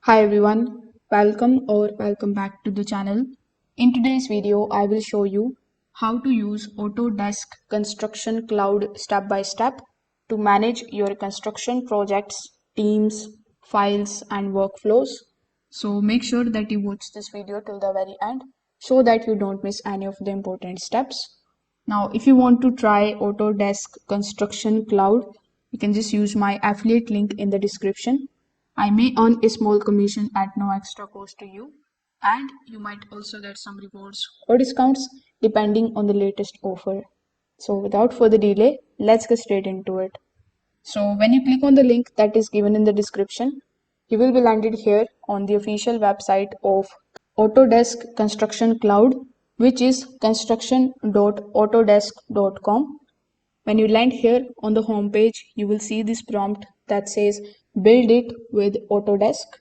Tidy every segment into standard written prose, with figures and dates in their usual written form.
Hi everyone, welcome back to the channel. In today's video, I will show you how to use Autodesk Construction Cloud step by step to manage your construction projects, teams, files, and workflows. So make sure that you watch this video till the very end so that you don't miss any of the important steps. Now, if you want to try Autodesk Construction Cloud, you can just use my affiliate link in the description. I may earn a small commission at no extra cost to you, and you might also get some rewards or discounts depending on the latest offer. So, without further delay, let's get straight into it. So, when you click on the link that is given in the description, you will be landed here on the official website of Autodesk Construction Cloud, which is construction.autodesk.com. When you land here on the home page, you will see this prompt that says build it with Autodesk.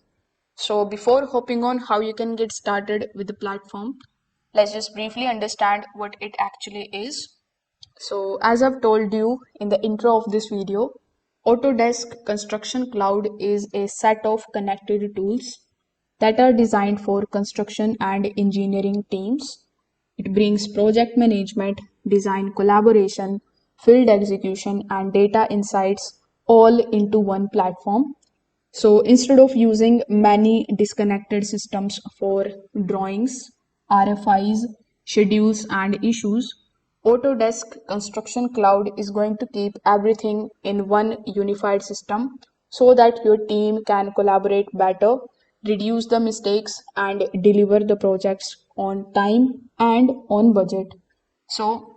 So before hopping on how you can get started with the platform, let's just briefly understand what it actually is. So as I've told you in the intro of this video, Autodesk Construction Cloud is a set of connected tools that are designed for construction and engineering teams. It brings project management, design collaboration, field execution, and data insights all into one platform. So instead of using many disconnected systems for drawings, RFIs, schedules, and issues, Autodesk Construction Cloud is going to keep everything in one unified system so that your team can collaborate better, reduce the mistakes, and deliver the projects on time and on budget. So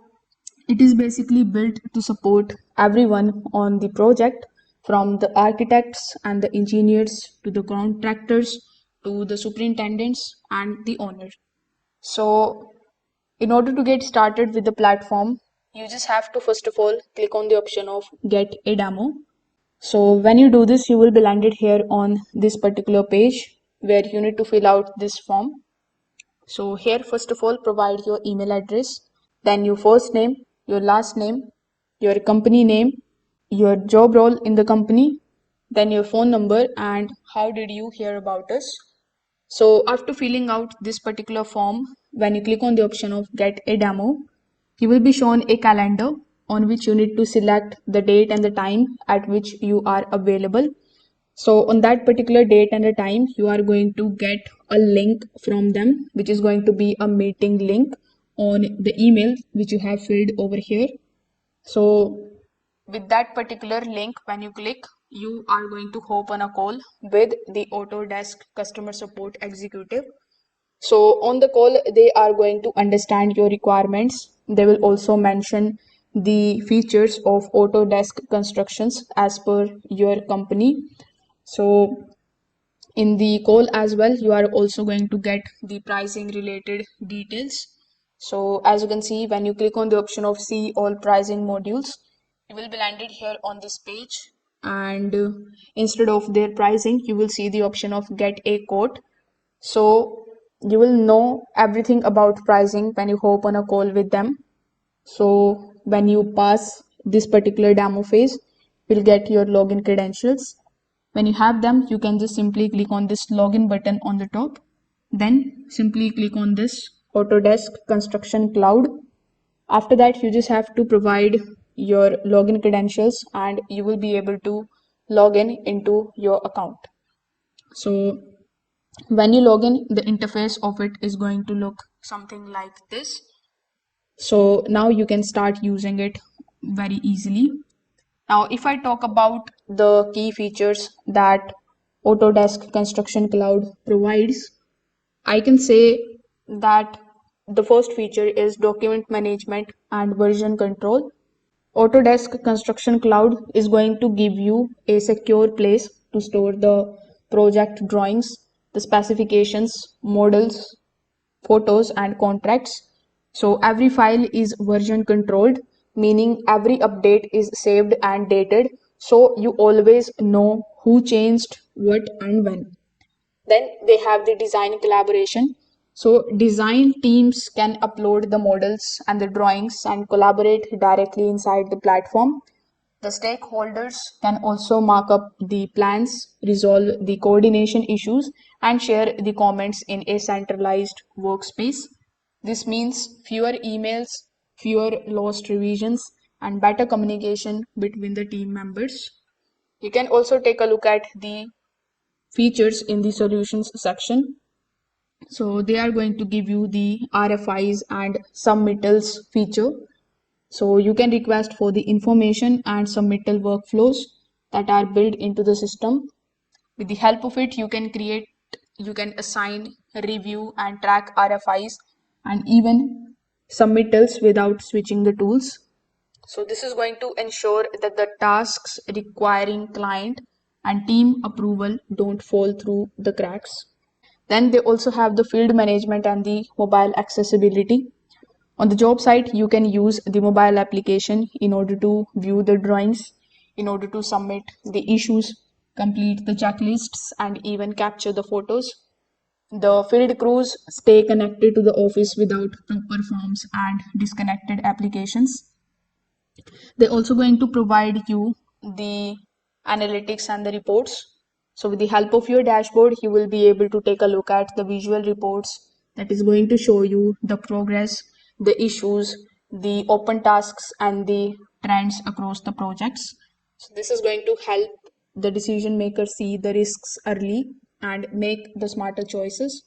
it is basically built to support everyone on the project, from the architects and the engineers to the contractors to the superintendents and the owner. So, in order to get started with the platform, you just have to first of all click on the option of get a demo. So, when you do this, you will be landed here on this particular page where you need to fill out this form. So here, first of all, provide your email address, then your first name, your last name, your company name, your job role in the company, then your phone number, and how did you hear about us. So after filling out this particular form, when you click on the option of get a demo, you will be shown a calendar on which you need to select the date and the time at which you are available. So on that particular date and a time, you are going to get a link from them, which is going to be a meeting link on the email which you have filled over here. So with that particular link, when you click, you are going to hop on a call with the Autodesk customer support executive. So on the call, they are going to understand your requirements. They will also mention the features of Autodesk constructions as per your company. So in the call as well, you are also going to get the pricing related details. So as you can see, when you click on the option of see all pricing modules, you will be landed here on this page. And instead of their pricing, you will see the option of get a quote. So you will know everything about pricing when you hop on a call with them. So when you pass this particular demo phase, you'll get your login credentials. When you have them, you can just simply click on this login button on the top. Then simply click on this Autodesk Construction Cloud. After that, you just have to provide your login credentials and you will be able to log in into your account. So when you log in, the interface of it is going to look something like this. So now you can start using it very easily. Now, if I talk about the key features that Autodesk Construction Cloud provides, I can say that the first feature is document management and version control. Autodesk Construction Cloud is going to give you a secure place to store the project drawings, the specifications, models, photos, and contracts. So every file is version controlled, meaning every update is saved and dated. So you always know who changed what and when. Then they have the design collaboration. So design teams can upload the models and the drawings and collaborate directly inside the platform. The stakeholders can also mark up the plans, resolve the coordination issues, and share the comments in a centralized workspace. This means fewer emails, fewer lost revisions, and better communication between the team members. You can also take a look at the features in the solutions section. So they are going to give you the RFIs and submittals feature. So you can request for the information and submittal workflows that are built into the system. With the help of it, you can assign, review, and track RFIs and even submittals without switching the tools. So this is going to ensure that the tasks requiring client and team approval don't fall through the cracks. Then they also have the field management and the mobile accessibility. On the job site, you can use the mobile application in order to view the drawings, in order to submit the issues, complete the checklists, and even capture the photos. The field crews stay connected to the office without proper forms and disconnected applications. They're also going to provide you the analytics and the reports. So with the help of your dashboard, you will be able to take a look at the visual reports that is going to show you the progress, the issues, the open tasks, and the trends across the projects. So this is going to help the decision maker see the risks early and make the smarter choices.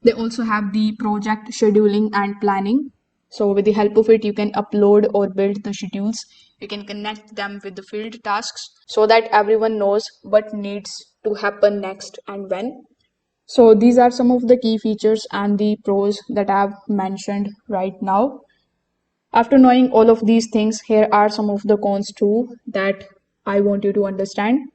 They also have the project scheduling and planning. So with the help of it, you can upload or build the schedules. You can connect them with the field tasks so that everyone knows what needs to happen next and when. So these are some of the key features and the pros that I've mentioned right now. After knowing all of these things, here are some of the cons too that I want you to understand.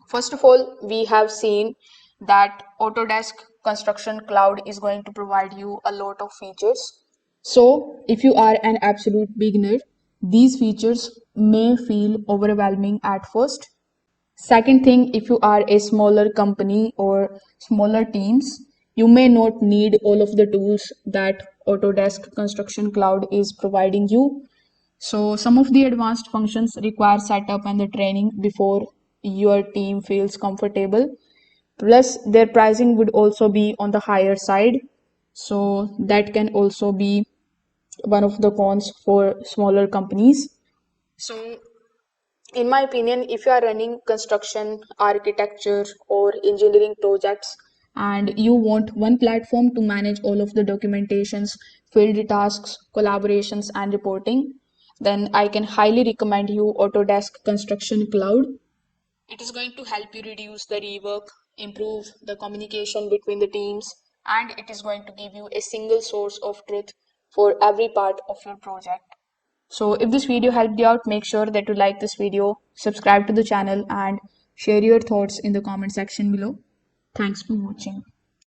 First of all, we have seen that Autodesk Construction Cloud is going to provide you a lot of features. So, if you are an absolute beginner, these features may feel overwhelming at first. Second thing, if you are a smaller company or smaller teams, you may not need all of the tools that Autodesk Construction Cloud is providing you. So some of the advanced functions require setup and the training before your team feels comfortable. Plus, their pricing would also be on the higher side. So that can also be one of the cons for smaller companies. So in my opinion, if you are running construction, architecture, or engineering projects, and you want one platform to manage all of the documentations, field tasks, collaborations, and reporting, then I can highly recommend you Autodesk Construction Cloud. It is going to help you reduce the rework, improve the communication between the teams, and it is going to give you a single source of truth for every part of your project. So if this video helped you out, make sure that you like this video, subscribe to the channel, and share your thoughts in the comment section below. Thanks for watching.